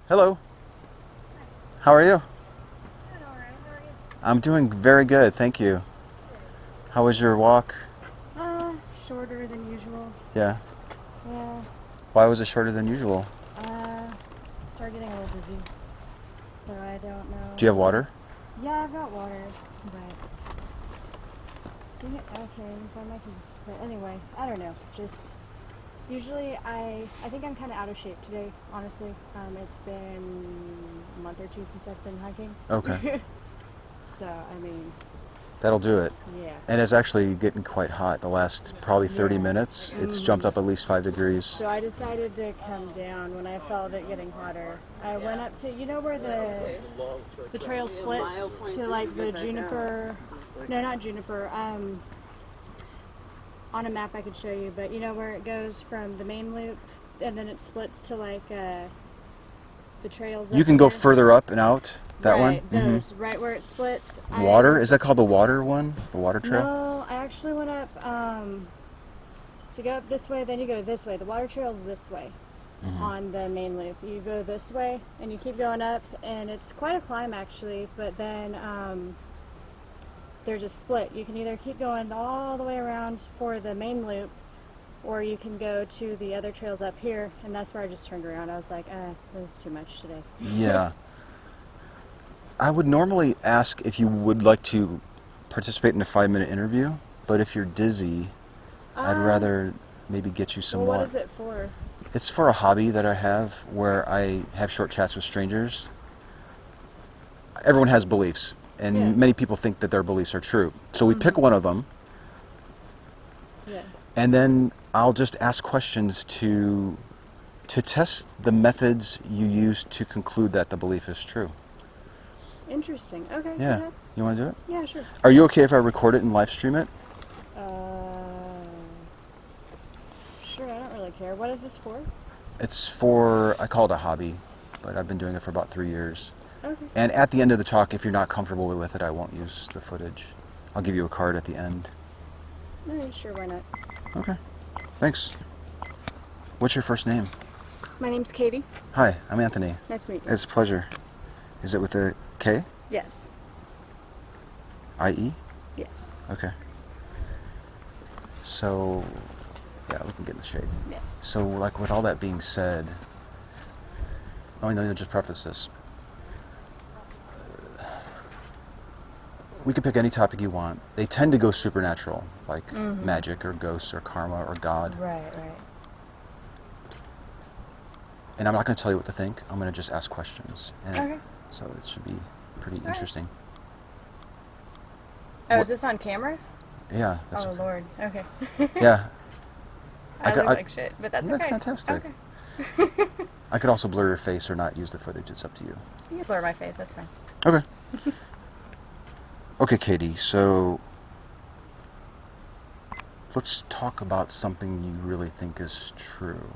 Hello. How are you? Good, all right. How are you? I'm doing very good, thank you. How was your walk? Shorter than usual. Yeah. Yeah. Why was it shorter than usual? Started getting a little dizzy. So I don't know. Do you have water? Yeah, I've got water, but okay, find my keys. But anyway, I don't know. Just usually I think I'm kind of out of shape today. Honestly, it's been a month or two since I've been hiking. Okay. So I mean, That'll do it. yeah. And it's actually getting quite hot the last probably 30 Yeah. minutes. It's jumped up at least 5 degrees. So I decided to come down when I felt it getting hotter. I went up to, you know where the trail splits to like the juniper, no, not juniper, on a map I could show you, but you know where it goes from the main loop and then it splits to like the trails You up can go there? further up and out, that Right, one? those, right where it splits. Water? Is that called the water one? The water trail? No, I actually went up, so you go up this way, then you go this way. The water trail's this way on the main loop. You go this way, and you keep going up, and it's quite a climb actually, but then there's a split. You can either keep going all the way around for the main loop, or you can go to the other trails up here, and that's where I just turned around. I was like, this is too much today. Yeah. I would normally ask if you would like to participate in a 5-minute interview, but if you're dizzy, I'd rather maybe get you some Well, what more. is it for? It's for a hobby that I have where I have short chats with strangers. Everyone has beliefs, and Yeah. many people think that their beliefs are true. So we pick one of them, Yeah. and then I'll just ask questions to test the methods you use to conclude that the belief is true. Interesting. Okay. Yeah. Go ahead. You want to do it? Yeah, sure. Are you okay if I record it and live stream it? Sure, I don't really care. What is this for? It's for, I call it a hobby, but I've been doing it for about 3 years. Okay. And at the end of the talk, if you're not comfortable with it, I won't use the footage. I'll give you a card at the end. Sure, why not? Okay. Thanks. What's your first name? My name's Katie. Hi, I'm Anthony. Nice to meet you. It's a pleasure. Is it with a K? Yes. I-E? Yes. Okay. So, yeah, we can get in the shade. Yeah. So, like, with all that being said, oh, no, just preface this. We could pick any topic you want. They tend to go supernatural, like magic or ghosts or karma or God. Right. And I'm not going to tell you what to think. I'm going to just ask questions. And Okay. so it should be pretty interesting. Oh, is this on camera? Yeah. Oh, Lord. Okay. Yeah. I could- look like shit, but that's You look okay. fantastic. Okay. I could also blur your face or not use the footage. It's up to you. You can blur my face, that's fine. Okay. Okay, Katie, so let's talk about something you really think is true.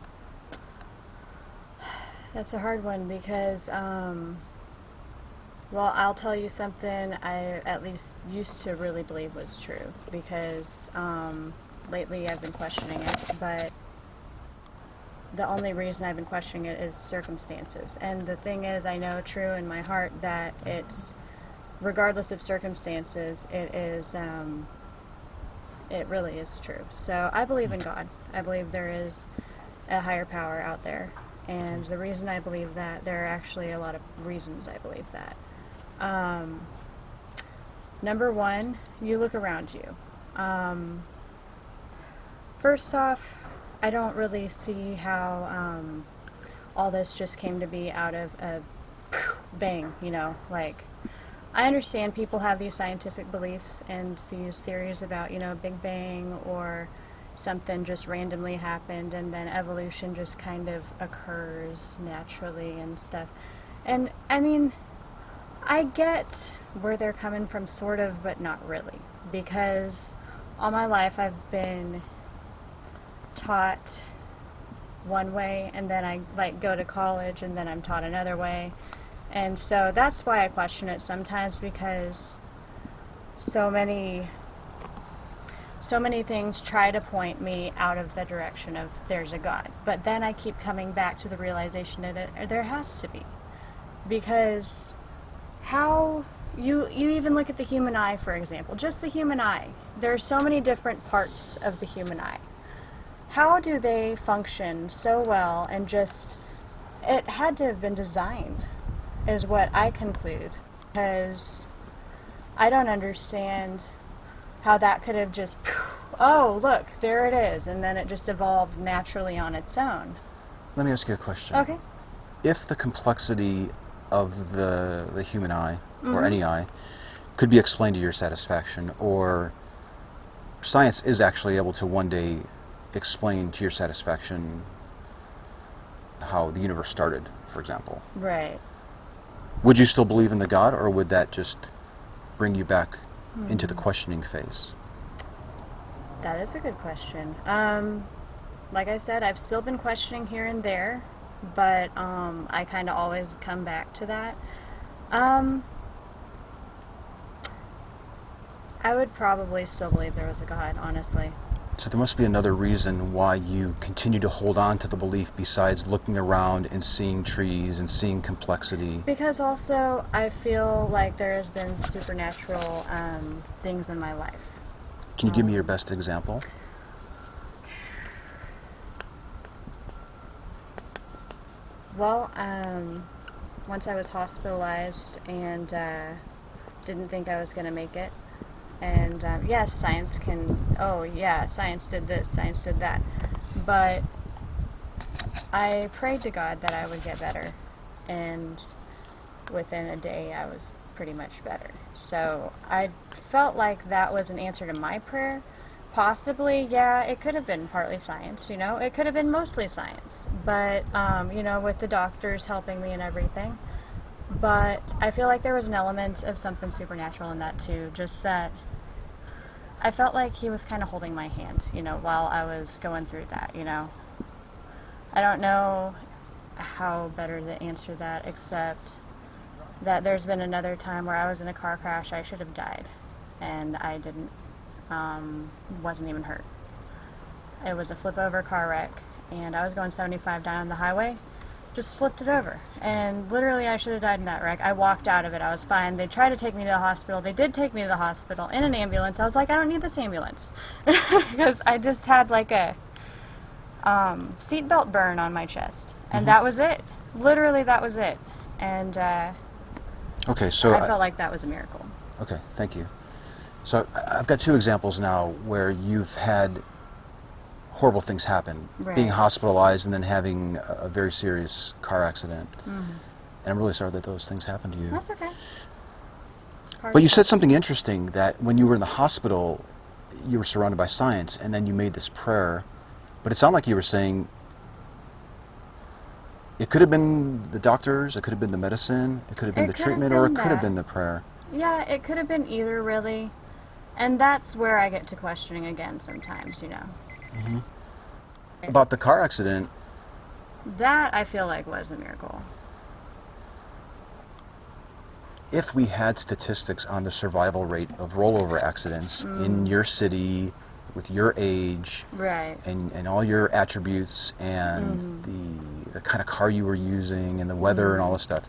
That's a hard one because, well, I'll tell you something I at least used to really believe was true because lately I've been questioning it, but the only reason I've been questioning it is circumstances. And the thing is, I know true in my heart that it's, regardless of circumstances, it is, it really is true. So I believe in God. I believe there is a higher power out there. And the reason I believe that, there are actually a lot of reasons I believe that. Number one, you look around you. First off, I don't really see how all this just came to be out of a bang, you know, like, I understand people have these scientific beliefs and these theories about, you know, Big Bang or something just randomly happened and then evolution just kind of occurs naturally and stuff. And, I mean, I get where they're coming from, sort of, but not really. Because all my life I've been taught one way and then I, like, go to college and then I'm taught another way. And so that's why I question it sometimes, because so many, so many things try to point me out of the direction of there's a God. But then I keep coming back to the realization that there has to be. Because how you even look at the human eye, for example, just the human eye. There are so many different parts of the human eye. How do they function so well and just, it had to have been designed, is what I conclude. Because I don't understand how that could have just, oh, look, there it is, and then it just evolved naturally on its own. Let me ask you a question. Okay. If the complexity of the human eye, or any eye, could be explained to your satisfaction, or science is actually able to one day explain to your satisfaction how the universe started, for example. Right. Would you still believe in the God, or would that just bring you back into the questioning phase? That is a good question. Like I said, I've still been questioning here and there, but I kind of always come back to that. I would probably still believe there was a God, honestly. So there must be another reason why you continue to hold on to the belief besides looking around and seeing trees and seeing complexity. Because also, I feel like there has been supernatural things in my life. Can you give me your best example? Well, once I was hospitalized and didn't think I was going to make it. And yes, science can, oh yeah, science did this, science did that. But I prayed to God that I would get better. And within a day, I was pretty much better. So I felt like that was an answer to my prayer. Possibly, yeah, it could have been partly science, you know. It could have been mostly science. But, you know, with the doctors helping me and everything. But I feel like there was an element of something supernatural in that too. Just that I felt like he was kind of holding my hand, you know, while I was going through that, you know. I don't know how better to answer that, except that there's been another time where I was in a car crash. I should have died, and I didn't, wasn't even hurt. It was a flip over car wreck, and I was going 75 down the highway, just flipped it over, and literally I should have died in that wreck. I walked out of it, I was fine. They tried to take me to the hospital. They did take me to the hospital in an ambulance. I was like, I don't need this ambulance, because I just had like a seatbelt burn on my chest, and that was it. Literally, that was it. And Okay, so I felt like that was a miracle. Okay, thank you. So I've got two examples now where you've had horrible things happen, Right. being hospitalized and then having a very serious car accident. And I'm really sorry that those things happened to you. That's okay. It's part But of you it. said something interesting, that when you were in the hospital, you were surrounded by science, and then you made this prayer. But it sounded like you were saying it could have been the doctors, it could have been the medicine, it could have been It the could have treatment, or it been could have that. been the prayer. Yeah, it could have been either, really. And that's where I get to questioning again sometimes, you know. About the car accident, That I feel like was a miracle. if we had statistics on the survival rate of rollover accidents in your city, with your age, Right. and all your attributes, and the kind of car you were using, and the weather, and all this stuff,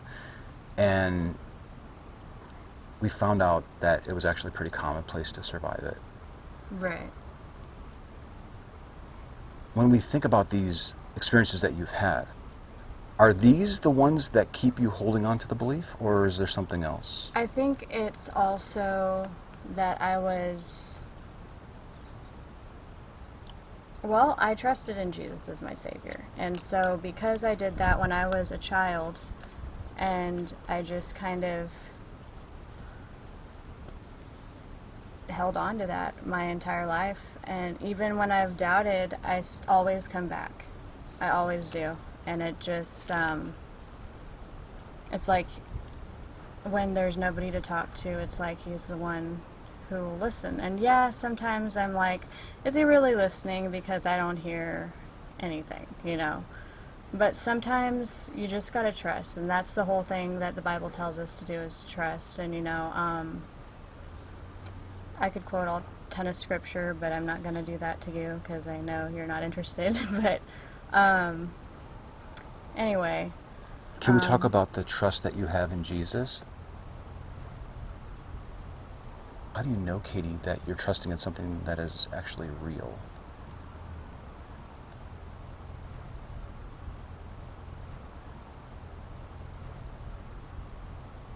and we found out that it was actually pretty commonplace to survive it. Right. When we think about these experiences that you've had, are these the ones that keep you holding on to the belief, or is there something else? I think it's also that I trusted in Jesus as my Savior. And so because I did that when I was a child, and I just kind of held on to that my entire life, and even when I've doubted, always come back. I always do. And it just, it's like when there's nobody to talk to, it's like he's the one who will listen. And yeah, sometimes I'm like, is he really listening? Because I don't hear anything, you know. But sometimes you just gotta trust, and that's the whole thing that the Bible tells us to do, is to trust. And you know, I could quote all ton of scripture, but I'm not going to do that to you because I know you're not interested. But anyway. Can we talk about the trust that you have in Jesus? How do you know, Katie, that you're trusting in something that is actually real?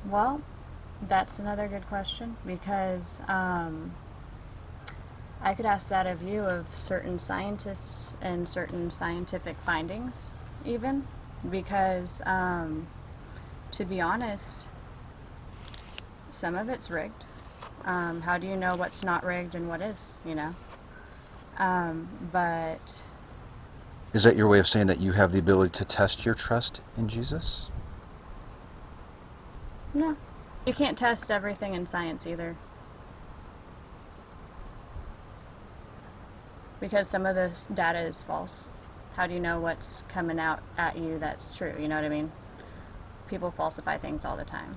Well, that's another good question, because I could ask that of you, of certain scientists and certain scientific findings, even, because to be honest, some of it's rigged. How do you know what's not rigged and what is, you know? But... Is that your way of saying that you have the ability to test your trust in Jesus? No. You can't test everything in science either. Because some of the data is false. How do you know what's coming out at you that's true? You know what I mean? People falsify things all the time.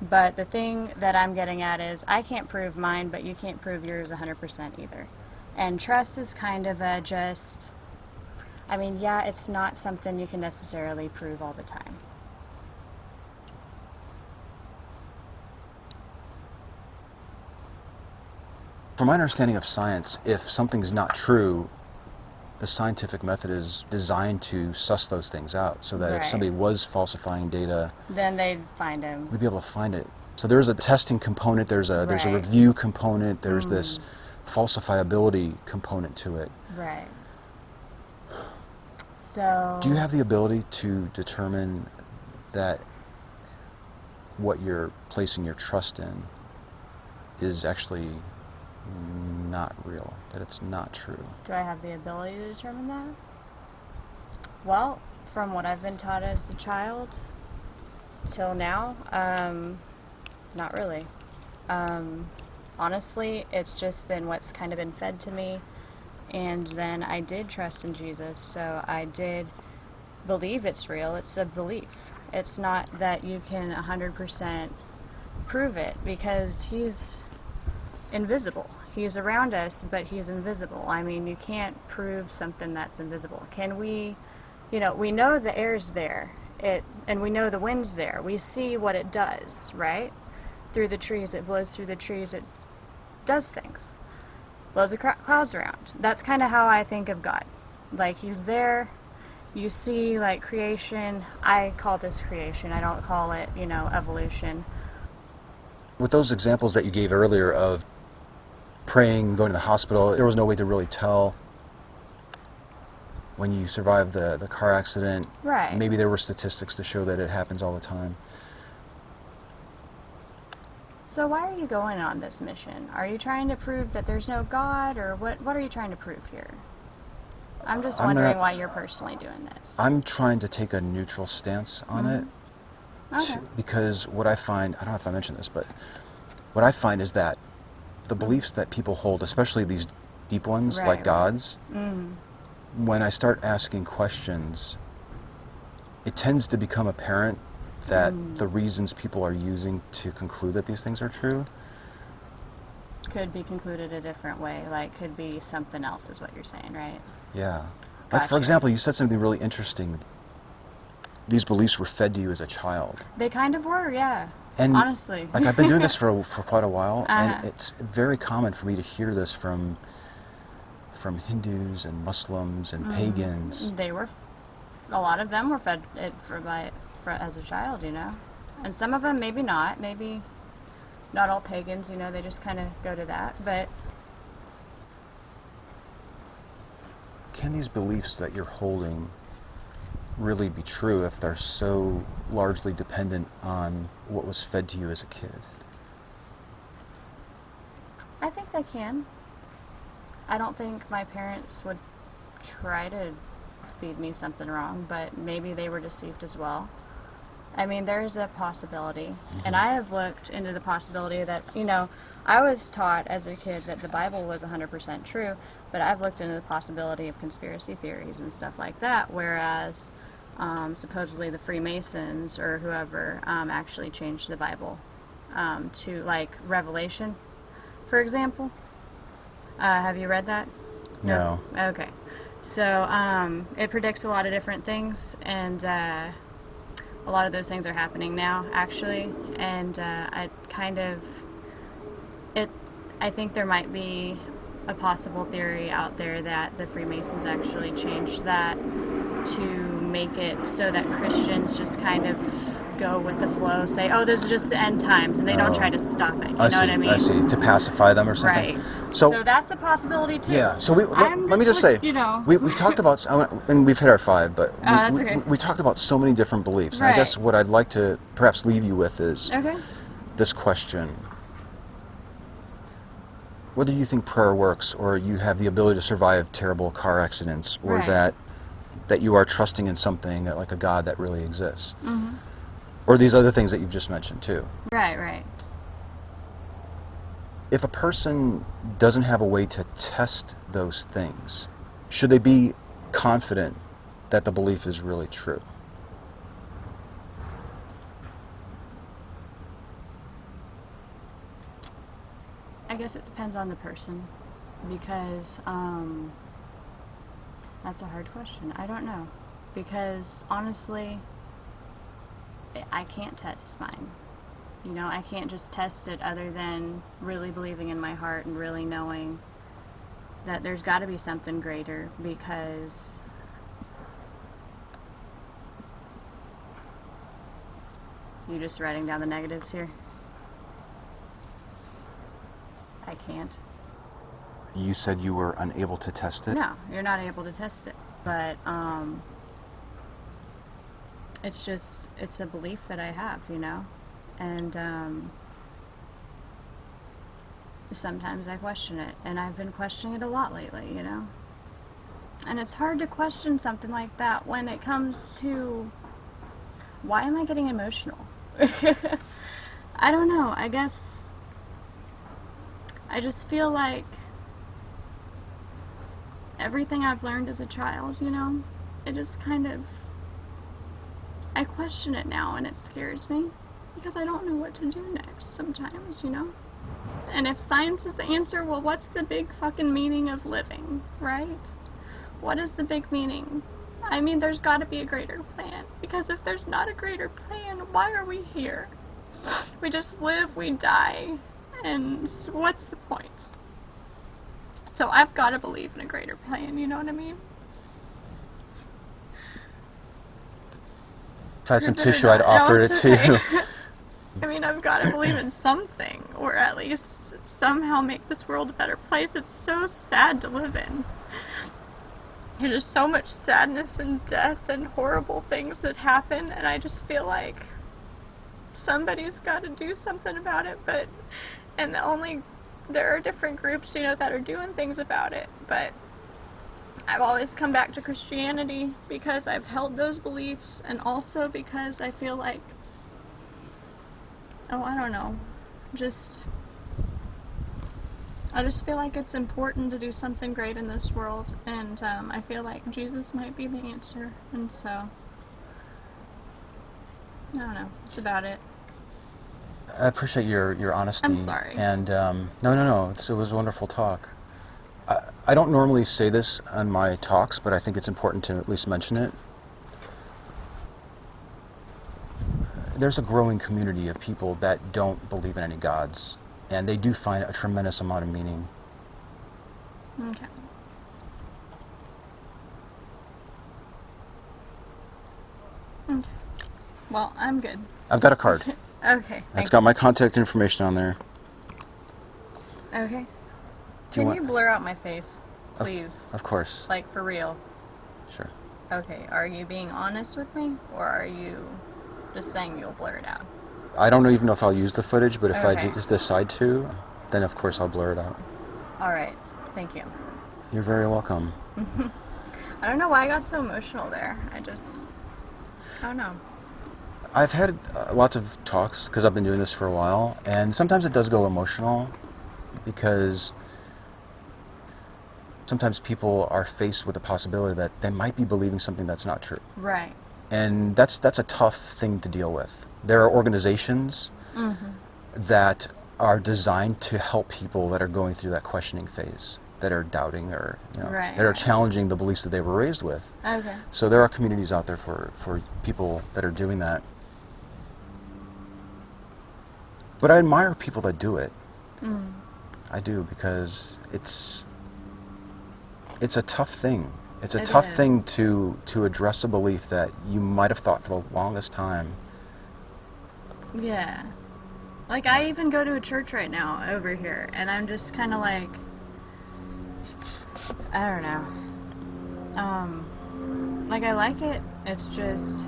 But the thing that I'm getting at is, I can't prove mine, but you can't prove yours 100% either. And trust is kind of a just... I mean, yeah, it's not something you can necessarily prove all the time. From my understanding of science, if something's not true, the scientific method is designed to suss those things out, so that Right. if somebody was falsifying data, Then they'd find him. we'd be able to find it. So there's a testing component, there's a Right. review component, there's this falsifiability component to it. Right. So... Do you have the ability to determine that what you're placing your trust in is actually not real, that it's not true? Do I have the ability to determine that? Well, from what I've been taught as a child till now, not really. Honestly, it's just been what's kind of been fed to me, and then I did trust in Jesus, so I did believe it's real. It's a belief. It's not that you can 100% prove it, because He's invisible. He's around us, but He's invisible. I mean, you can't prove something that's invisible. Can we, we know the air's there, and we know the wind's there. We see what it does, right? Through the trees, it blows through the trees, it does things. Blows the clouds around. That's kind of how I think of God. Like, He's there. You see, like, creation. I call this creation. I don't call it, evolution. With those examples that you gave earlier of praying, going to the hospital, there was no way to really tell when you survived the car accident. Right. Maybe there were statistics to show that it happens all the time. So why are you going on this mission? Are you trying to prove that there's no God, or what are you trying to prove here? I'm just wondering why you're personally doing this. I'm trying to take a neutral stance on it. Okay. Because what I find, I don't know if I mentioned this, but what I find is that the beliefs that people hold, especially these deep ones, Right, like right. God's, when I start asking questions, it tends to become apparent that the reasons people are using to conclude that these things are true Could be concluded a different way. Like, could be something else, is what you're saying, right? Yeah. Like, for Gotcha. example, you said something really interesting. These beliefs were fed to you as a child. They kind of were, yeah. And honestly. like, I've been doing this for quite a while, Uh-huh. and it's very common for me to hear this from Hindus and Muslims and pagans. A lot of them were fed it as a child, And some of them maybe not. Maybe not all pagans, they just kind of go to that. But Can these beliefs that you're holding really be true if they're so largely dependent on what was fed to you as a kid? I think they can. I don't think my parents would try to feed me something wrong, but maybe they were deceived as well. I mean, there's a possibility. And I have looked into the possibility that, I was taught as a kid that the Bible was 100% true, but I've looked into the possibility of conspiracy theories and stuff like that, whereas supposedly the Freemasons or whoever actually changed the Bible to, like, Revelation. for example. Have you read that? No. Okay. So it predicts a lot of different things, and a lot of those things are happening now, actually. And I think there might be a possible theory out there that the Freemasons actually changed that to make it so that Christians just kind of go with the flow, say, oh, this is just the end times, and they don't try to stop it. You know what I mean? I see. To pacify them or something. Right. So that's a possibility too. Yeah. So let me just say, we've talked about, and we've hit our 5, but that's okay. we talked about so many different beliefs. Right. And I guess what I'd like to perhaps leave you with is Okay. this question. Whether you think prayer works, or you have the ability to survive terrible car accidents, or Right. that you are trusting in something like a God that really exists, Mm-hmm. or these other things that you've just mentioned too. Right. If a person doesn't have a way to test those things, should they be confident that the belief is really true? I guess it depends on the person, because that's a hard question. I don't know, because honestly, I can't test mine. You know, I can't just test it other than really believing in my heart and really knowing that there's got to be something greater, because you just writing down the negatives here? I can't. You said you were unable to test it? No, you're not able to test it. But it's a belief that I have, you know? And sometimes I question it, and I've been questioning it a lot lately, you know? And it's hard to question something like that when it comes to, why am I getting emotional? I don't know, I guess I just feel like everything I've learned as a child, you know, it just kind of, I question it now, and it scares me because I don't know what to do next sometimes, you know? And if science is the answer, well, what's the big fucking meaning of living, right? What is the big meaning? I mean, there's got to be a greater plan, because if there's not a greater plan, why are we here? We just live, we die, and what's the point? So I've got to believe in a greater plan, you know what I mean? If I had some tissue, I'd offer it to you. I mean, I've got to believe in something, or at least somehow make this world a better place. It's so sad to live in. There's just so much sadness and death and horrible things that happen, and I just feel like somebody's got to do something about it, there are different groups, you know, that are doing things about it, but I've always come back to Christianity because I've held those beliefs, and also because I feel like, I don't know, I just feel like it's important to do something great in this world, and I feel like Jesus might be the answer, and so, I don't know, that's about it. I appreciate your honesty. I'm sorry. And no. It was a wonderful talk. I don't normally say this on my talks, but I think it's important to at least mention it. There's a growing community of people that don't believe in any gods, and they do find a tremendous amount of meaning. Okay. Okay. Well, I'm good. I've got a card. Okay. It's got my contact information on there. Okay. Can you blur out my face, please? Of course. Like, for real? Sure. Okay. Are you being honest with me, or are you just saying you'll blur it out? I don't even know if I'll use the footage, but if I Okay. just decide to, then of course I'll blur it out. All right. Thank you. You're very welcome. I don't know why I got so emotional there. I don't know. I've had lots of talks because I've been doing this for a while, and sometimes it does go emotional because sometimes people are faced with the possibility that they might be believing something that's not true. Right. And that's a tough thing to deal with. There are organizations that are designed to help people that are going through that questioning phase, that are doubting or that are challenging the beliefs that they were raised with. Okay. So there are communities out there for people that are doing that. But I admire people that do it. I do, because it's a tough thing. It's a tough thing to address a belief that you might have thought for the longest time. Yeah. Like, I even go to a church right now over here, and I'm just kind of like, I don't know. Like, I like it. It's just,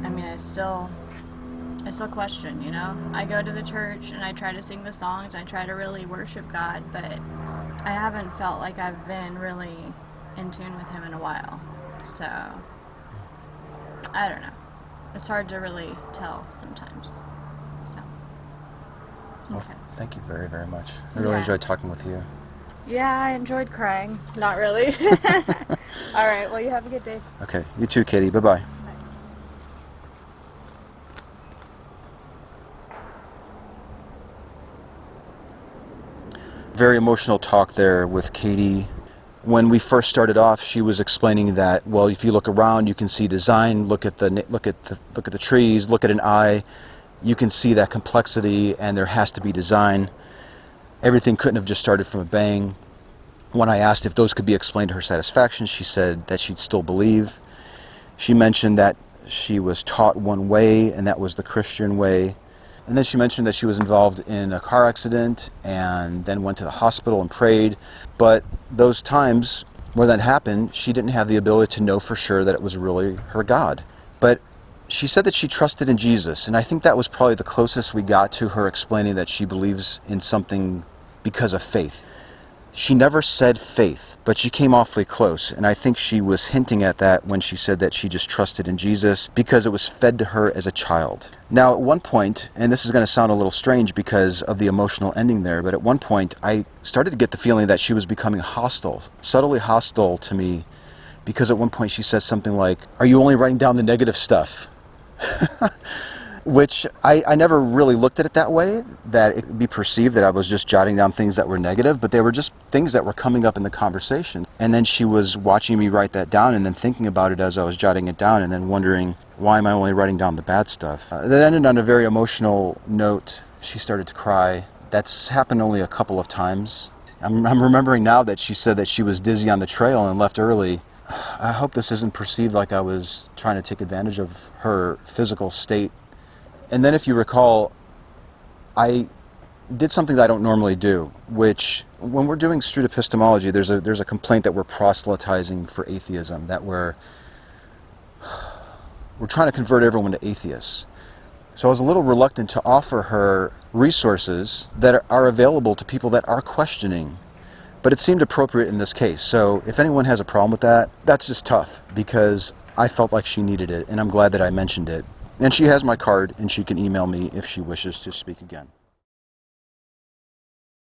I mean, I still question, you know? I go to the church, and I try to sing the songs, I try to really worship God, but I haven't felt like I've been really in tune with Him in a while. So, I don't know. It's hard to really tell sometimes. So, Well, okay. thank you very, very much. I really enjoyed talking with you. Yeah, I enjoyed crying. Not really. All right, well, you have a good day. Okay, you too, Katie. Bye-bye. Very emotional talk there with Katie. When we first started off, she was explaining that, well, if you look around, you can see design. Look at the trees. Look at an eye. You can see that complexity, and there has to be design. Everything couldn't have just started from a bang. When I asked if those could be explained to her satisfaction, she said that she'd still believe. She mentioned that she was taught one way, and that was the Christian way. And then she mentioned that she was involved in a car accident and then went to the hospital and prayed. But those times when that happened, she didn't have the ability to know for sure that it was really her God. But she said that she trusted in Jesus, and I think that was probably the closest we got to her explaining that she believes in something because of faith. She never said faith, but she came awfully close, and I think she was hinting at that when she said that she just trusted in Jesus because it was fed to her as a child. Now, at one point, and this is going to sound a little strange because of the emotional ending there, but at one point I started to get the feeling that she was becoming hostile, subtly hostile to me, because at one point she says something like, "Are you only writing down the negative stuff?" Which I never really looked at it that way, that it would be perceived that I was just jotting down things that were negative, but they were just things that were coming up in the conversation. And then she was watching me write that down and then thinking about it as I was jotting it down and then wondering, why am I only writing down the bad stuff? That ended on a very emotional note. She started to cry. That's happened only a couple of times. I'm remembering now that she said that she was dizzy on the trail and left early. I hope this isn't perceived like I was trying to take advantage of her physical state. And then, if you recall, I did something that I don't normally do, which, when we're doing street epistemology, there's a complaint that we're proselytizing for atheism, that we're trying to convert everyone to atheists. So I was a little reluctant to offer her resources that are available to people that are questioning, but it seemed appropriate in this case. So if anyone has a problem with that, that's just tough, because I felt like she needed it, and I'm glad that I mentioned it. And she has my card, and she can email me if she wishes to speak again.